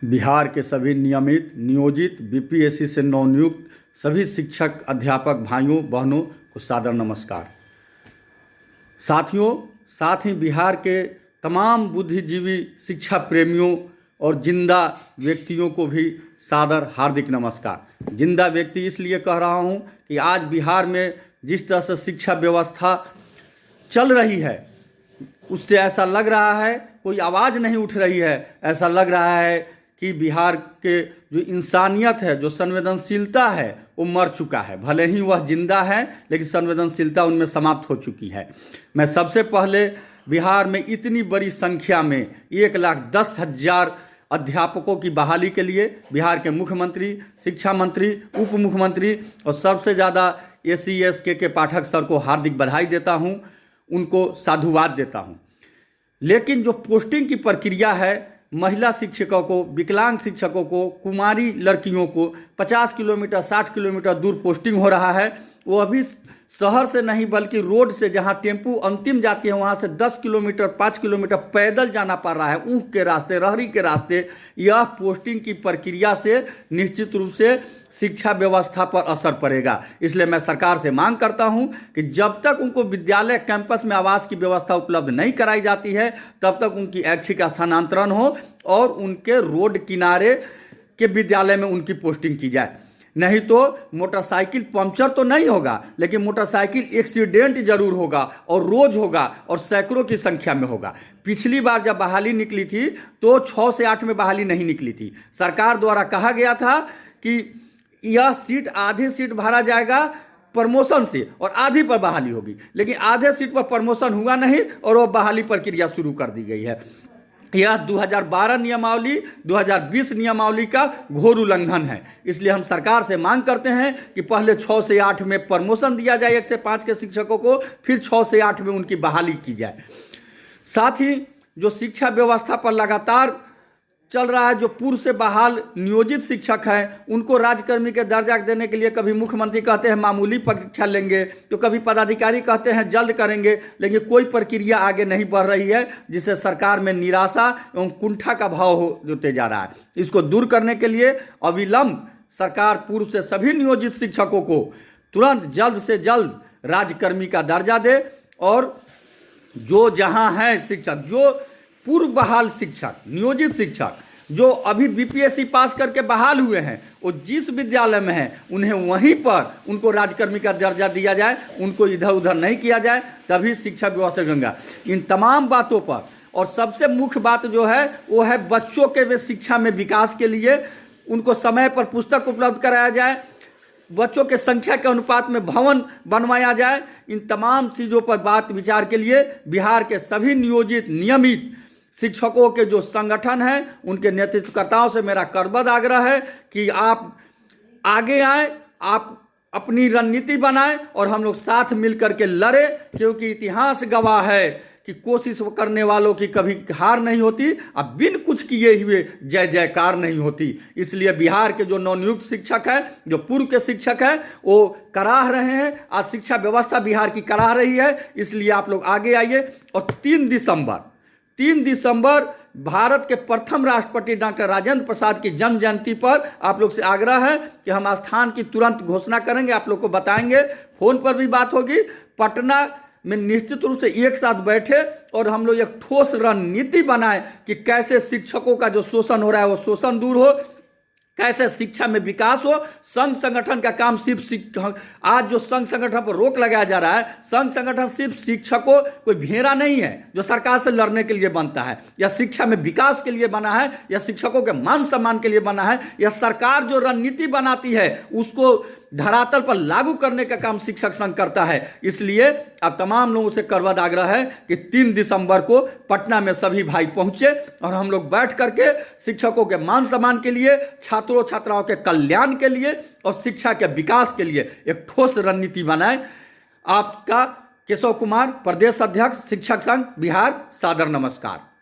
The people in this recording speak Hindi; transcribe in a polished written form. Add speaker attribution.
Speaker 1: बिहार के सभी नियमित नियोजित बीपीएससी से नवनियुक्त सभी शिक्षक अध्यापक भाइयों बहनों को सादर नमस्कार। साथियों, साथ ही बिहार के तमाम बुद्धिजीवी शिक्षा प्रेमियों और जिंदा व्यक्तियों को भी सादर हार्दिक नमस्कार। जिंदा व्यक्ति इसलिए कह रहा हूं कि आज बिहार में जिस तरह से शिक्षा व्यवस्था चल रही है उससे ऐसा लग रहा है कोई आवाज़ नहीं उठ रही है। ऐसा लग रहा है कि बिहार के जो इंसानियत है, जो संवेदनशीलता है, वो मर चुका है। भले ही वह जिंदा है लेकिन संवेदनशीलता उनमें समाप्त हो चुकी है। मैं सबसे पहले बिहार में इतनी बड़ी संख्या में 1,10,000 अध्यापकों की बहाली के लिए बिहार के मुख्यमंत्री, शिक्षा मंत्री, उप मुख्यमंत्री और सबसे ज़्यादा ACS के पाठक सर को हार्दिक बधाई देता हूँ, उनको साधुवाद देता हूँ। लेकिन जो पोस्टिंग की प्रक्रिया है, महिला शिक्षकों को, विकलांग शिक्षकों को, कुमारी लड़कियों को 50 किलोमीटर 60 किलोमीटर दूर पोस्टिंग हो रहा है। वो अभी शहर से नहीं बल्कि रोड से, जहां टेम्पू अंतिम जाती है वहां से 10 किलोमीटर 5 किलोमीटर पैदल जाना पड़ रहा है, ऊँख के रास्ते, रहरी के रास्ते। यह पोस्टिंग की प्रक्रिया से निश्चित रूप से शिक्षा व्यवस्था पर असर पड़ेगा। इसलिए मैं सरकार से मांग करता हूं कि जब तक उनको विद्यालय कैंपस में आवास की व्यवस्था उपलब्ध नहीं कराई जाती है तब तक उनकी ऐच्छिक स्थानांतरण हो और उनके रोड किनारे के विद्यालय में उनकी पोस्टिंग की जाए। नहीं तो मोटरसाइकिल पंक्चर तो नहीं होगा लेकिन मोटरसाइकिल एक्सीडेंट जरूर होगा और रोज होगा और सैकड़ों की संख्या में होगा। पिछली बार जब बहाली निकली थी तो 6 से 8 में बहाली नहीं निकली थी। सरकार द्वारा कहा गया था कि यह सीट, आधी सीट भरा जाएगा प्रमोशन से और आधी पर बहाली होगी, लेकिन आधे सीट पर प्रमोशन हुआ नहीं और वह बहाली प्रक्रिया शुरू कर दी गई है। यह 2012 नियमावली 2020 नियमावली का घोर उल्लंघन है। इसलिए हम सरकार से मांग करते हैं कि पहले 6 से 8 में प्रमोशन दिया जाए 1 से 5 के शिक्षकों को, फिर 6 से 8 में उनकी बहाली की जाए। साथ ही जो शिक्षा व्यवस्था पर लगातार चल रहा है, जो पूर्व से बहाल नियोजित शिक्षक हैं उनको राज्यकर्मी के दर्जा देने के लिए कभी मुख्यमंत्री कहते हैं मामूली परीक्षा लेंगे, तो कभी पदाधिकारी कहते हैं जल्द करेंगे, लेकिन कोई प्रक्रिया आगे नहीं बढ़ रही है, जिससे सरकार में निराशा एवं कुंठा का भाव होते जा रहा है। इसको दूर करने के लिए अविलंब सरकार पूर्व से सभी नियोजित शिक्षकों को तुरंत जल्द से जल्द राज्यकर्मी का दर्जा दे और जो जहाँ है शिक्षक, जो पूर्व बहाल शिक्षक, नियोजित शिक्षक जो अभी बीपीएससी पास करके बहाल हुए हैं, वो जिस विद्यालय में हैं उन्हें वहीं पर उनको राज्यकर्मी का दर्जा दिया जाए, उनको इधर उधर नहीं किया जाए, तभी शिक्षा व्यवस्था गंगा। इन तमाम बातों पर और सबसे मुख्य बात जो है वो है बच्चों के शिक्षा में विकास के लिए उनको समय पर पुस्तक उपलब्ध कराया जाए, बच्चों के संख्या के अनुपात में भवन बनवाया जाए। इन तमाम चीज़ों पर बात विचार के लिए बिहार के सभी नियोजित नियमित शिक्षकों के जो संगठन हैं उनके नेतृत्वकर्ताओं से मेरा करबद्ध आग्रह है कि आप आगे आए, आप अपनी रणनीति बनाएं और हम लोग साथ मिलकर के लड़े, क्योंकि इतिहास गवाह है कि कोशिश करने वालों की कभी हार नहीं होती, अब बिन कुछ किए हुए जय जयकार नहीं होती। इसलिए बिहार के जो नवनियुक्त शिक्षक हैं, जो पूर्व के शिक्षक हैं, वो कराह रहे हैं, आज शिक्षा व्यवस्था बिहार की कराह रही है। इसलिए आप लोग आगे आइए और 3 दिसंबर भारत के प्रथम राष्ट्रपति डॉक्टर राजेंद्र प्रसाद की जन्म जयंती पर आप लोग से आग्रह है कि हम स्थान की तुरंत घोषणा करेंगे, आप लोग को बताएंगे, फोन पर भी बात होगी। पटना में निश्चित रूप से एक साथ बैठे और हम लोग एक ठोस रणनीति बनाएं कि कैसे शिक्षकों का जो शोषण हो रहा है वो शोषण दूर हो, कैसे शिक्षा में विकास हो। संघ संगठन का काम सिर्फ आज जो संघ संगठन पर रोक लगाया जा रहा है, संघ संगठन सिर्फ शिक्षकों कोई भेड़ा नहीं है जो सरकार से लड़ने के लिए बनता है या शिक्षा में विकास के लिए बना है या शिक्षकों के मान सम्मान के लिए बना है, या सरकार जो रणनीति बनाती है उसको धरातल पर लागू करने का काम शिक्षक संघ करता है। इसलिए अब तमाम लोगों से करबद्ध आग्रह है कि 3 दिसंबर को पटना में सभी भाई पहुंचे और हम लोग बैठ करके शिक्षकों के मान सम्मान के लिए, छात्रों छात्राओं के कल्याण के लिए और शिक्षा के विकास के लिए एक ठोस रणनीति बनाएं। आपका केशव कुमार, प्रदेश अध्यक्ष शिक्षक संघ बिहार, सादर नमस्कार।